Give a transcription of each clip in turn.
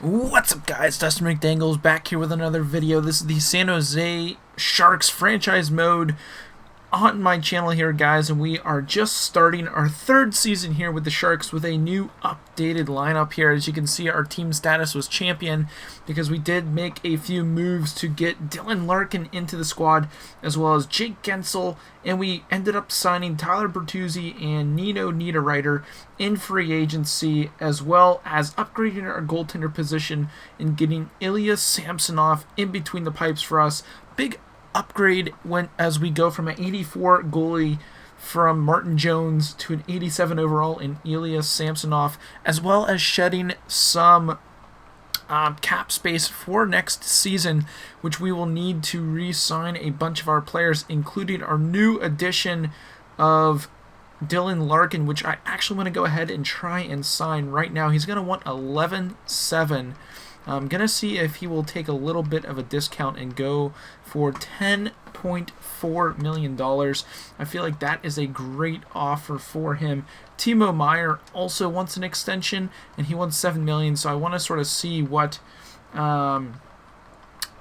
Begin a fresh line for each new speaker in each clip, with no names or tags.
What's up, guys? Dustin McDangles back here with another video. This is the San Jose Sharks franchise mode on my channel here, guys, and we are just starting our third season here with the Sharks with a new updated lineup here. As you can see, our team status was champion because we did make a few moves to get Dylan Larkin into the squad, as well as Jake Gensel, and we ended up signing Tyler Bertuzzi and Nino Niederreiter in free agency, as well as upgrading our goaltender position and getting Ilya Samsonov in between the pipes for us. Big upgrade as we go from an 84 goalie from Martin Jones to an 87 overall in Ilya Samsonov, as well as shedding some cap space for next season, which we will need to re-sign a bunch of our players, including our new addition of Dylan Larkin, which I actually want to go ahead and try and sign right now. He's going to want 11.7. I'm going to see if he will take a little bit of a discount and go for $10.4 million. I feel like that is a great offer for him. Timo Meier also wants an extension, and he wants $7 million, so I want to sort of see what Dylan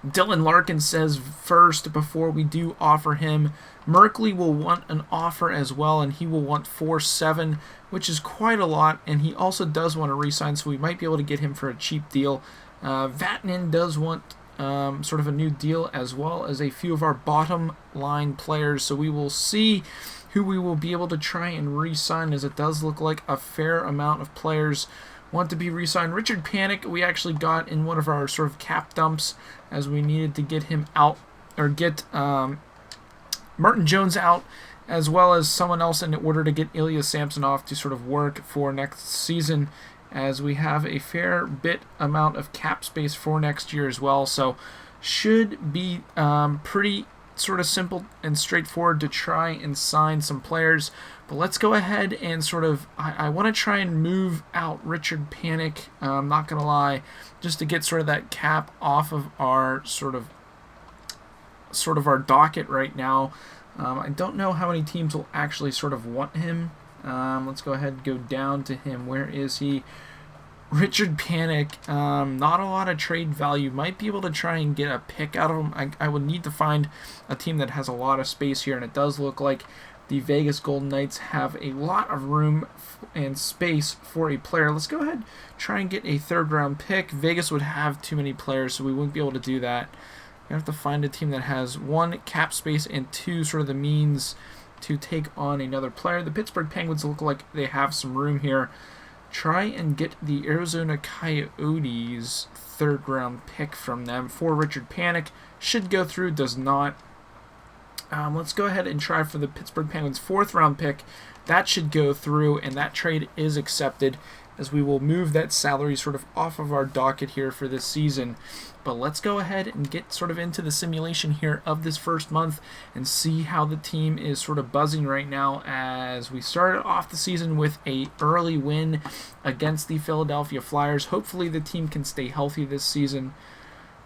Larkin says first before we do offer him. Merkley will want an offer as well, and he will want 4.7, which is quite a lot, and he also does want to re-sign, so we might be able to get him for a cheap deal. Vatanen does want sort of a new deal, as well as a few of our bottom line players, so we will see who we will be able to try and re-sign, as it does look like a fair amount of players want to be re-signed. Richard Panik we actually got in one of our sort of cap dumps, as we needed to get him out, or get Martin Jones out, as well as someone else, in order to get Ilya Samsonov to sort of work for next season, as we have a fair bit amount of cap space for next year as well. So should be pretty sort of simple and straightforward to try and sign some players. But let's go ahead and sort of, I want to try and move out Richard Panik, I'm not going to lie, just to get sort of that cap off of our sort of our docket right now. I don't know how many teams will actually sort of want him. Let's go ahead and go down to him. Where is he? Richard Panik. Not a lot of trade value. Might be able to try and get a pick out of him. I would need to find a team that has a lot of space here, and it does look like the Vegas Golden Knights have a lot of room and space for a player. Let's go ahead, try and get a third-round pick. Vegas would have too many players, so we wouldn't be able to do that. We have to find a team that has one, cap space, and two, sort of the means to take on another player. The Pittsburgh Penguins look like they have some room here. Try and get the Arizona Coyotes third-round pick from them for Richard Panik. Should go through, does not. Let's go ahead and try for the Pittsburgh Penguins fourth-round pick. That should go through, and that trade is accepted, as we will move that salary sort of off of our docket here for this season. But let's go ahead and get sort of into the simulation here of this first month and see how the team is sort of buzzing right now, as we started off the season with a early win against the Philadelphia Flyers. Hopefully the team can stay healthy this season.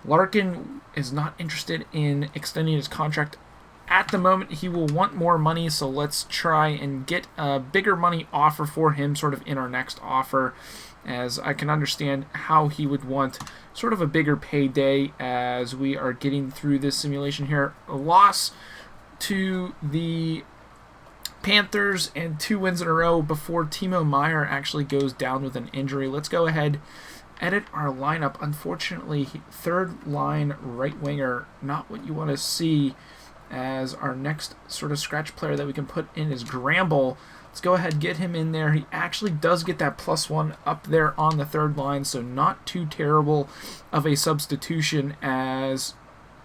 Larkin is not interested in extending his contract at the moment. He will want more money, so let's try and get a bigger money offer for him sort of in our next offer, as I can understand how he would want sort of a bigger payday as we are getting through this simulation here. A loss to the Panthers and 2 wins in a row before Timo Meier actually goes down with an injury. Let's go ahead, edit our lineup. Unfortunately, third line right winger, not what you want to see, as our next sort of scratch player that we can put in is Gramble. Let's go ahead and get him in there. He actually does get that +1 up there on the third line, so not too terrible of a substitution, as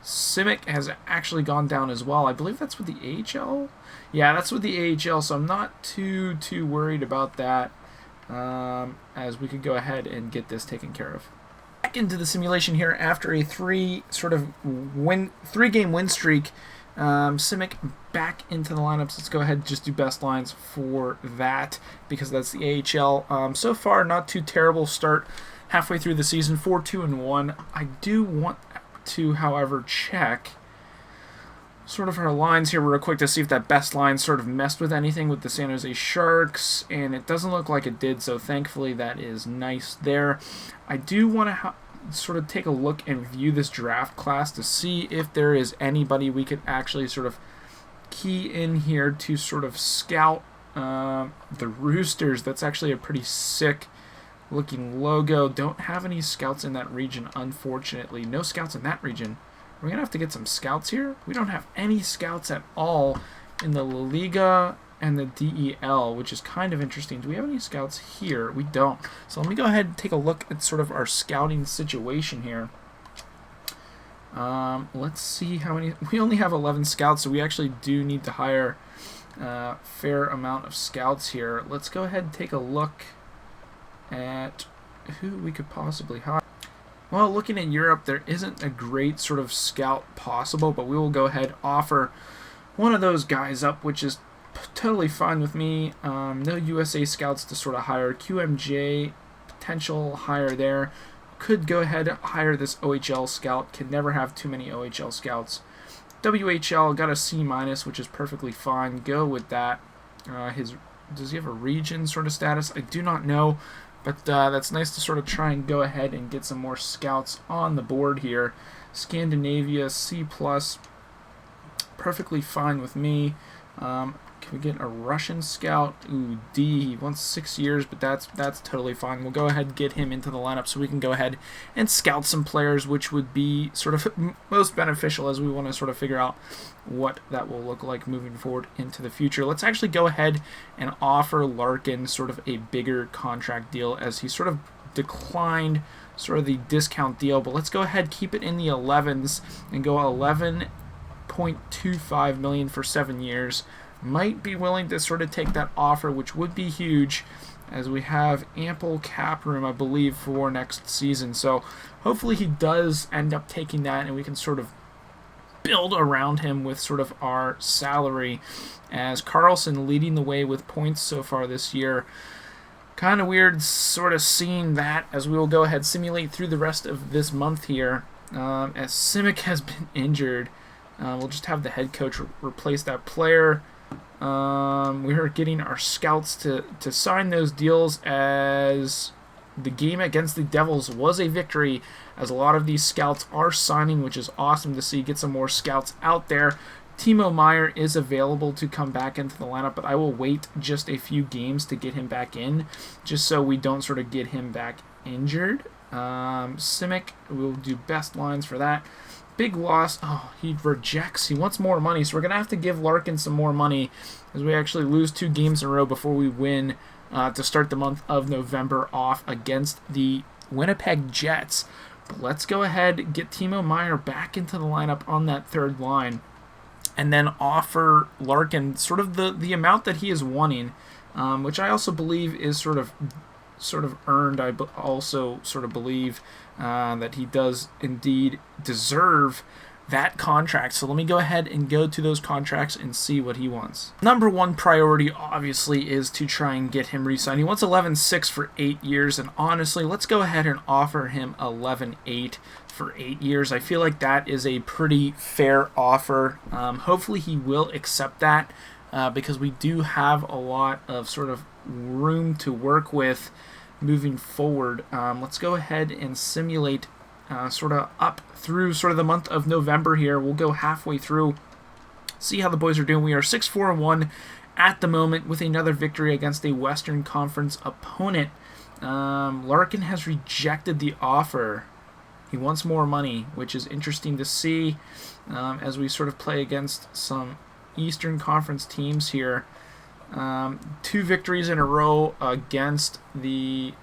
Simic has actually gone down as well. I believe that's with the AHL. Yeah, that's with the AHL, so I'm not too worried about that, as we could go ahead and get this taken care of. Back into the simulation here after a three-game win streak. Simic back into the lineups. Let's go ahead and just do best lines for that, because that's the AHL. So far, not too terrible start halfway through the season, 4-2-1. I do want to, however, check sort of our lines here real quick to see if that best line sort of messed with anything with the San Jose Sharks, and it doesn't look like it did, so thankfully that is nice there. I do want to sort of take a look and view this draft class to see if there is anybody we could actually sort of key in here to sort of scout the Roosters. That's actually a pretty sick looking logo. Don't have any scouts in that region, unfortunately. No scouts in that region. We're going to have to get some scouts here. We don't have any scouts at all in the La Liga and the DEL, which is kind of interesting. Do we have any scouts here? We don't. So let me go ahead and take a look at sort of our scouting situation here. Let's see how many. We only have 11 scouts, so we actually do need to hire a fair amount of scouts here. Let's go ahead and take a look at who we could possibly hire. Well, looking at Europe, there isn't a great sort of scout possible, but we will go ahead and offer one of those guys up, which is totally fine with me. No USA scouts to sort of hire. QMJ, potential hire there. Could go ahead and hire this OHL scout. Can never have too many OHL scouts. WHL got a C-, which is perfectly fine. Go with that. Does he have a region sort of status? I do not know. But that's nice to sort of try and go ahead and get some more scouts on the board here. Scandinavia, C+, perfectly fine with me. Can we get a Russian scout? Ooh, D. He wants 6 years, but that's totally fine. We'll go ahead and get him into the lineup so we can go ahead and scout some players, which would be sort of most beneficial as we want to sort of figure out what that will look like moving forward into the future. Let's actually go ahead and offer Larkin sort of a bigger contract deal, as he sort of declined sort of the discount deal, but let's go ahead, keep it in the 11s and go 11.25 million for 7 years. Might be willing to sort of take that offer, which would be huge, as we have ample cap room, I believe, for next season. So hopefully he does end up taking that, and we can sort of build around him with sort of our salary, as Carlson leading the way with points so far this year. Kind of weird sort of seeing that, as we will go ahead simulate through the rest of this month here, as Simic has been injured. We'll just have the head coach replace that player. We are getting our scouts to sign those deals, as the game against the Devils was a victory, as a lot of these scouts are signing, which is awesome to see. Get some more scouts out there. Timo Meier is available to come back into the lineup, but I will wait just a few games to get him back in, just so we don't sort of get him back injured. Simic, we'll do best lines for that. Big loss. Oh, he rejects. He wants more money, so we're going to have to give Larkin some more money, as we actually lose 2 games in a row before we win to start the month of November off against the Winnipeg Jets. But let's go ahead and get Timo Meier back into the lineup on that third line, and then offer Larkin sort of the amount that he is wanting, which I also believe is sort of earned. I also sort of believe that he does indeed deserve that contract. So let me go ahead and go to those contracts and see what he wants. Number one priority obviously is to try and get him re-signed. He wants 11.6 for 8 years, and honestly, let's go ahead and offer him 11.8 for 8 years. I feel like that is a pretty fair offer. Hopefully he will accept that, because we do have a lot of sort of room to work with moving forward. Let's go ahead and simulate sort of up through sort of the month of November here. We'll go halfway through, see how the boys are doing. We are 6-4-1 at the moment, with another victory against a Western Conference opponent. Larkin has rejected the offer. He wants more money, which is interesting to see, as we sort of play against some Eastern Conference teams here. 2 victories in a row against the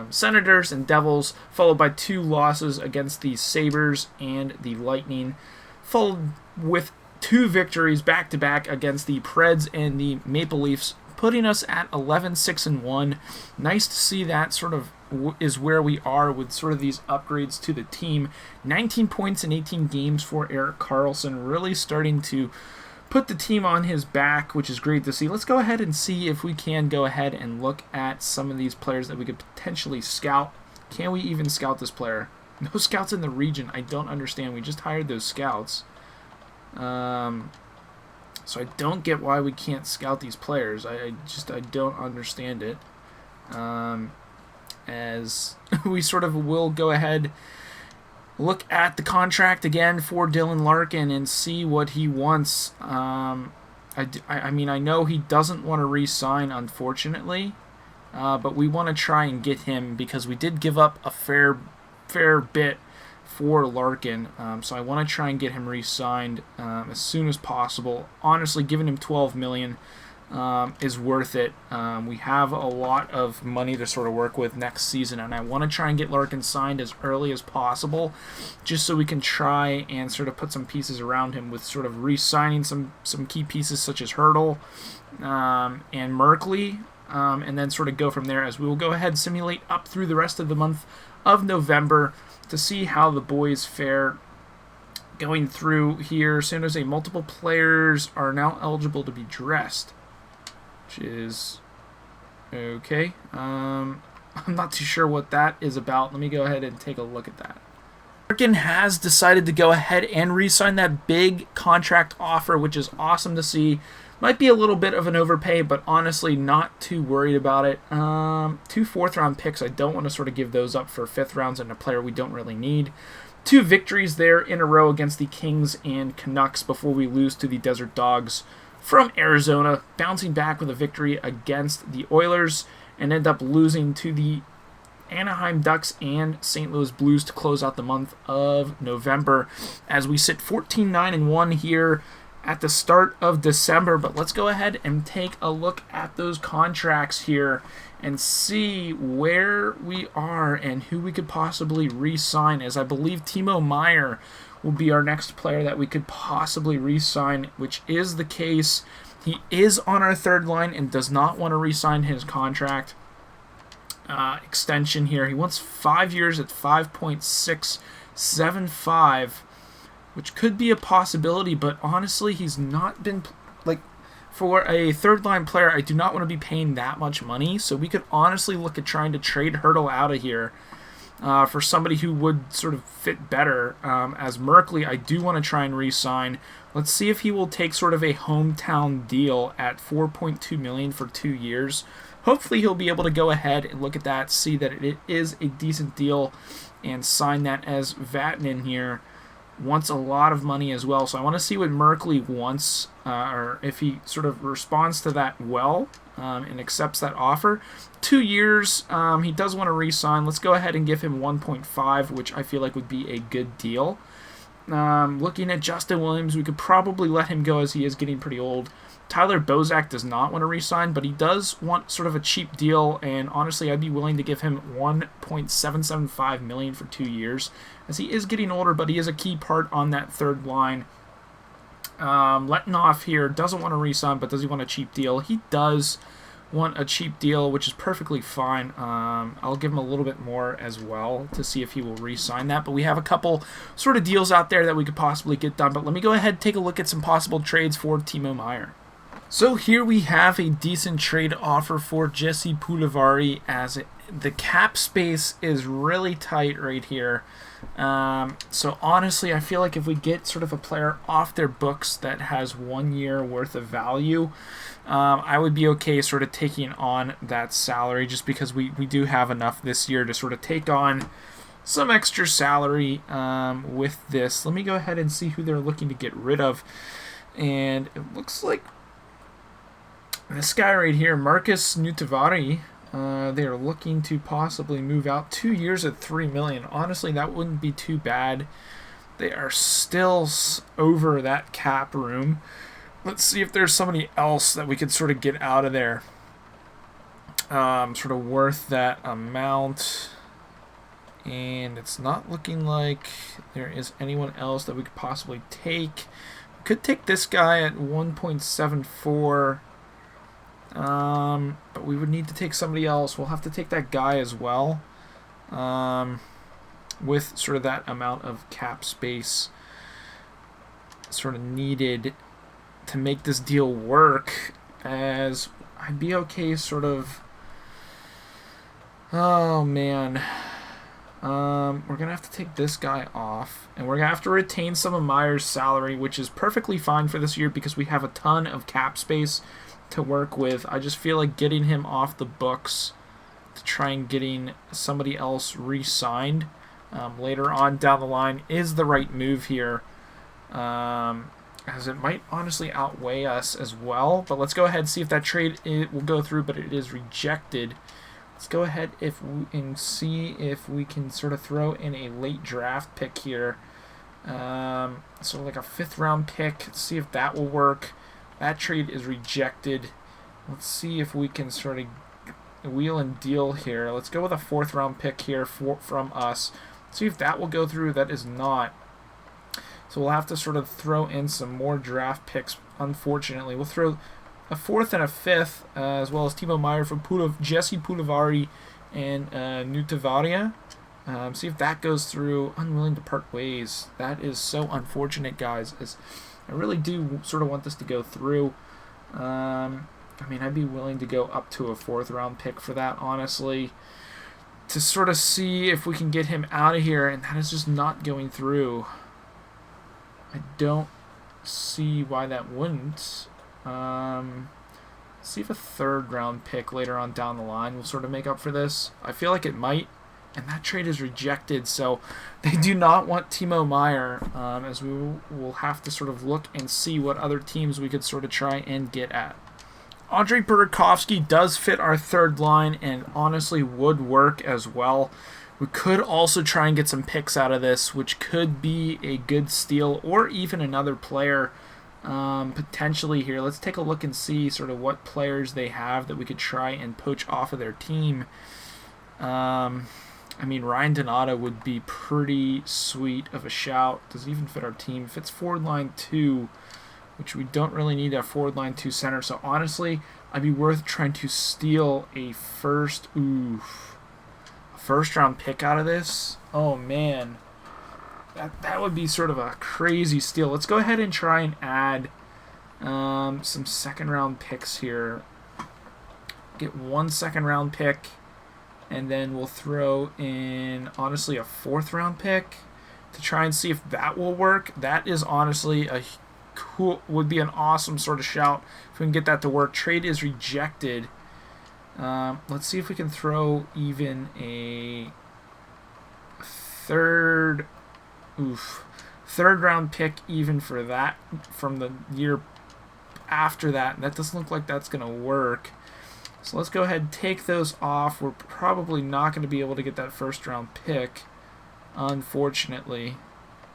Senators and Devils, followed by 2 losses against the Sabres and the Lightning, followed with 2 victories back-to-back against the Preds and the Maple Leafs, putting us at 11-6-1. Nice to see that sort of is where we are with sort of these upgrades to the team. 19 points in 18 games for Erik Karlsson, really starting to put the team on his back, which is great to see. Let's go ahead and see if we can go ahead and look at some of these players that we could potentially scout. Can we even scout this player? No scouts in the region. I don't understand. We just hired those scouts. So I don't get why we can't scout these players. I don't understand it. As we sort of will go ahead, look at the contract again for Dylan Larkin and see what he wants. I mean, I know he doesn't want to re-sign, unfortunately, but we want to try and get him because we did give up a fair bit for Larkin. So I want to try and get him re-signed as soon as possible. Honestly, giving him $12 million is worth it. We have a lot of money to sort of work with next season, and I want to try and get Larkin signed as early as possible, just so we can try and sort of put some pieces around him with sort of re-signing some key pieces such as Hurdle and Merkley, and then sort of go from there, as we will go ahead and simulate up through the rest of the month of November to see how the boys fare. Going through here, San Jose, multiple players are now eligible to be dressed, which is okay. I'm not too sure what that is about. Let me go ahead and take a look at that. Larkin has decided to go ahead and re-sign that big contract offer, which is awesome to see. Might be a little bit of an overpay, but honestly not too worried about it. 2 fourth-round picks, I don't want to sort of give those up for fifth rounds and a player we don't really need. 2 victories there in a row against the Kings and Canucks before we lose to the Desert Dogs from Arizona, bouncing back with a victory against the Oilers and end up losing to the Anaheim Ducks and St. Louis Blues to close out the month of November, as we sit 14-9-1 here at the start of December. But let's go ahead and take a look at those contracts here and see where we are and who we could possibly re-sign, as I believe Timo Meier will be our next player that we could possibly re-sign, which is the case. He is on our third line and does not want to re-sign his contract extension here. He wants 5 years at $5.675, which could be a possibility, but honestly, he's not been, like, for a third-line player, I do not want to be paying that much money, so we could honestly look at trying to trade Hurdle out of here for somebody who would sort of fit better. As Merkley, I do want to try and re-sign. Let's see if he will take sort of a hometown deal at $4.2 million for 2 years. Hopefully he'll be able to go ahead and look at that, see that it is a decent deal, and sign that, as Vatanen here wants a lot of money as well. So I want to see what Merkley wants, or if he sort of responds to that well and accepts that offer. 2 years, he does want to re-sign. Let's go ahead and give him 1.5, which I feel like would be a good deal. Looking at Justin Williams, we could probably let him go as he is getting pretty old. Tyler Bozak does not want to re-sign, but he does want sort of a cheap deal, and honestly, I'd be willing to give him $1.775 million for 2 years, as he is getting older, but he is a key part on that third line. Letnoff here doesn't want to re-sign, but does he want a cheap deal? He does want a cheap deal, which is perfectly fine. I'll give him a little bit more as well to see if he will re-sign that, but we have a couple sort of deals out there that we could possibly get done. But let me go ahead and take a look at some possible trades for Timo Meier. So here we have a decent trade offer for Jesse Puljujarvi, as the cap space is really tight right here. So honestly, I feel like if we get sort of a player off their books that has 1 year worth of value, I would be okay sort of taking on that salary, just because we do have enough this year to sort of take on some extra salary with this. Let me go ahead and see who they're looking to get rid of. And it looks like this guy right here, Marcus Nutivari, they are looking to possibly move out. 2 years at $3 million. Honestly, that wouldn't be too bad. They are still over that cap room. Let's see if there's somebody else that we could sort of get out of there. Sort of worth that amount. And it's not looking like there is anyone else that we could possibly take. We could take this guy at 1.74. But we would need to take somebody else. We'll have to take that guy as well, with sort of that amount of cap space sort of needed to make this deal work, as I'd be okay sort of, oh man, We're going to have to take this guy off, and we're going to have to retain some of Meyer's salary, which is perfectly fine for this year because we have a ton of cap space to work with. I just feel like getting him off the books to try and getting somebody else re-signed later on down the line is the right move here, as it might honestly outweigh us as well. But let's go ahead and see if that trade will go through, but it is rejected. Let's go ahead and see if we can sort of throw in a late draft pick here. So like a 5th round pick. Let's see if that will work. That trade is rejected. Let's see if we can sort of wheel and deal here. Let's go with a 4th round pick here from us. See if that will go through. That is not. So we'll have to sort of throw in some more draft picks, unfortunately. We'll throw a 4th and a 5th, as well as Timo Meier from Jesse Pulivari and Nutavaria. See if that goes through. Unwilling to part ways. That is so unfortunate, guys, as I really do sort of want this to go through. I mean, I'd be willing to go up to a 4th round pick for that, honestly, to sort of see if we can get him out of here, and that is just not going through. I don't see why that wouldn't. See if a 3rd round pick later on down the line will sort of make up for this. I feel like it might, and that trade is rejected, so they do not want Timo Meier, as we will have to sort of look and see what other teams we could sort of try and get at. Andre Burakovsky does fit our 3rd line and honestly would work as well. We could also try and get some picks out of this, which could be a good steal, or even another player potentially here. Let's take a look and see sort of what players they have that we could try and poach off of their team. I mean, Ryan Donato would be pretty sweet of a shout. Does it even fit our team? Fits forward line 2, which we don't really need a forward line 2 center. So honestly, I'd be worth trying to steal a first round pick out of this. Oh man, that would be sort of a crazy steal. Let's go ahead and try and add some 2nd round picks here. Get 1 2nd round pick, and then we'll throw in honestly a 4th round pick to try and see if that will work. That is honestly would be an awesome sort of shout if we can get that to work. Trade is rejected. Let's see if we can throw even a 3rd round pick even for that from the year after that. That doesn't look like that's going to work. So let's go ahead and take those off. We're probably not going to be able to get that 1st round pick, unfortunately.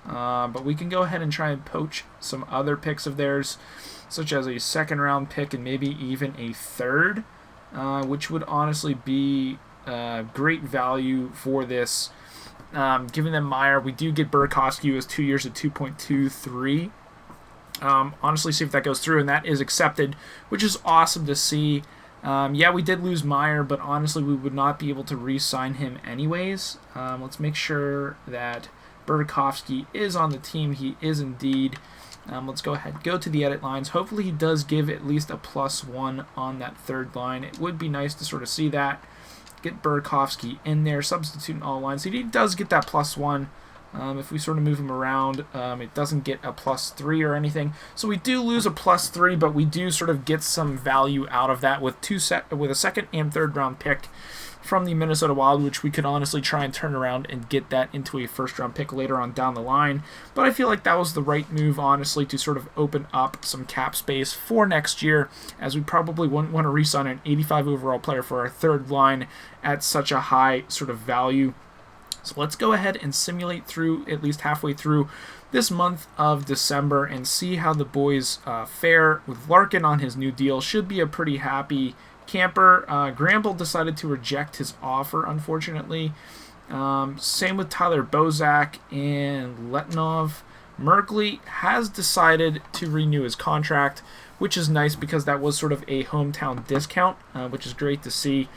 But we can go ahead and try and poach some other picks of theirs, such as a 2nd round pick and maybe even a 3rd, which would honestly be great value for this. Giving them Meier, we do get Burakovsky as 2 years at 2.23. Honestly, see if that goes through, and that is accepted, which is awesome to see. Yeah, we did lose Meier, but honestly, we would not be able to re-sign him anyways. Let's make sure that Burakovsky is on the team. He is indeed. Let's go ahead, go to the edit lines. Hopefully he does give at least a +1 on that 3rd line. It would be nice to sort of see that. Get Burakovsky in there, substitute in all lines. He does get that +1. If we sort of move him around, it doesn't get a +3 or anything. So we do lose a +3, but we do sort of get some value out of that with a 2nd and 3rd round pick from the Minnesota Wild, which we could honestly try and turn around and get that into a 1st round pick later on down the line. But I feel like that was the right move, honestly, to sort of open up some cap space for next year, as we probably wouldn't want to re-sign an 85 overall player for our 3rd line at such a high sort of value. So let's go ahead and simulate through at least halfway through this month of December and see how the boys fare with Larkin on his new deal. Should be a pretty happy camper. Gramble decided to reject his offer, unfortunately. Same with Tyler Bozak and Letinov. Merkley has decided to renew his contract, which is nice because that was sort of a hometown discount, which is great to see.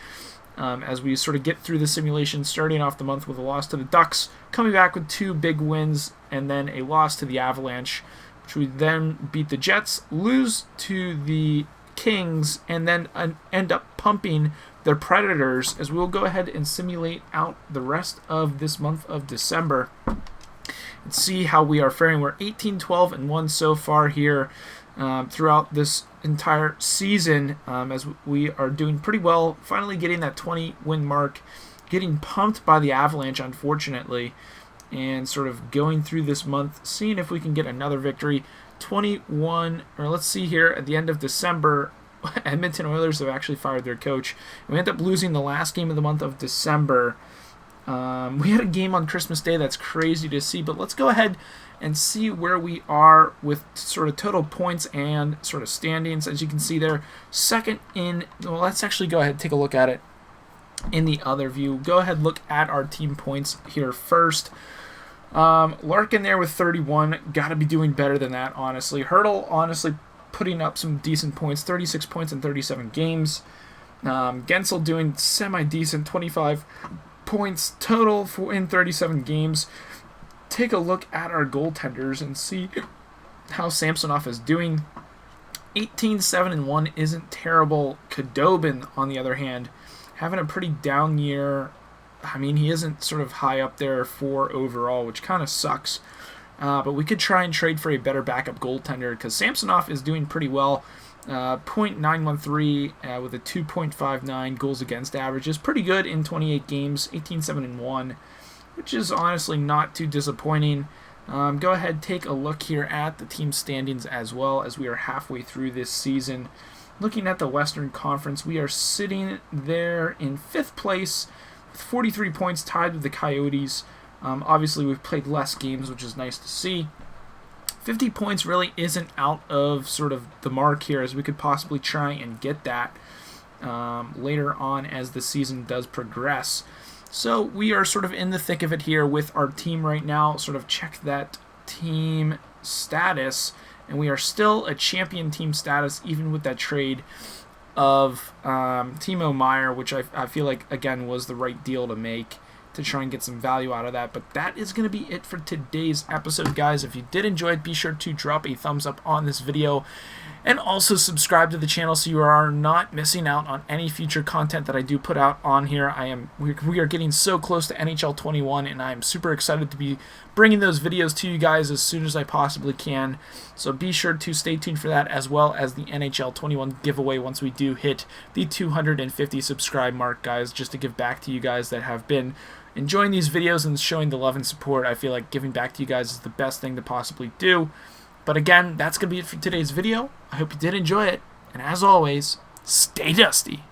As we sort of get through the simulation, starting off the month with a loss to the Ducks, coming back with 2 big wins, and then a loss to the Avalanche, which we then beat the Jets, lose to the Kings, and then end up pumping their Predators, as we will go ahead and simulate out the rest of this month of December and see how we are faring. We're 18-12-1 so far here throughout this entire season, as we are doing pretty well, finally getting that 20-win mark, getting pumped by the Avalanche, unfortunately, and sort of going through this month, seeing if we can get another victory. 21, or let's see here, at the end of December, Edmonton Oilers have actually fired their coach. We ended up losing the last game of the month of December. We had a game on Christmas Day that's crazy to see, but let's go ahead and see where we are with sort of total points and sort of standings. As you can see there, second in, well, let's actually go ahead and take a look at it in the other view. Go ahead, look at our team points here first. Larkin there with 31, got to be doing better than that, honestly. Hurdle, honestly, putting up some decent points, 36 points in 37 games. Gensel doing semi-decent, 25 points total in 37 games. Take a look at our goaltenders and see how Samsonov is doing. 18-7-1 isn't terrible. Khudobin, on the other hand, having a pretty down year. I mean, he isn't sort of high up there for overall, which kind of sucks. But we could try and trade for a better backup goaltender because Samsonov is doing pretty well. .913 with a 2.59 goals against average is pretty good in 28 games, 18-7-1, which is honestly not too disappointing. Go ahead, take a look here at the team standings as well, as we are halfway through this season. Looking at the Western Conference, we are sitting there in 5th place with 43 points, tied with the Coyotes. Obviously, we've played less games, which is nice to see. 50 points really isn't out of sort of the mark here, as we could possibly try and get that later on as the season does progress. So we are sort of in the thick of it here with our team right now. Sort of check that team status, and we are still a champion team status even with that trade of Timo Meier, which I feel like, again, was the right deal to make to try and get some value out of that. But that is going to be it for today's episode, guys. If you did enjoy it, be sure to drop a thumbs up on this video and also subscribe to the channel so you are not missing out on any future content that I do put out on here. We are getting so close to NHL 21, and I am super excited to be bringing those videos to you guys as soon as I possibly can. So be sure to stay tuned for that, as well as the NHL 21 giveaway once we do hit the 250 subscribe mark, guys, just to give back to you guys that have been enjoying these videos and showing the love and support. I feel like giving back to you guys is the best thing to possibly do. But again, that's going to be it for today's video. I hope you did enjoy it. And as always, stay dusty.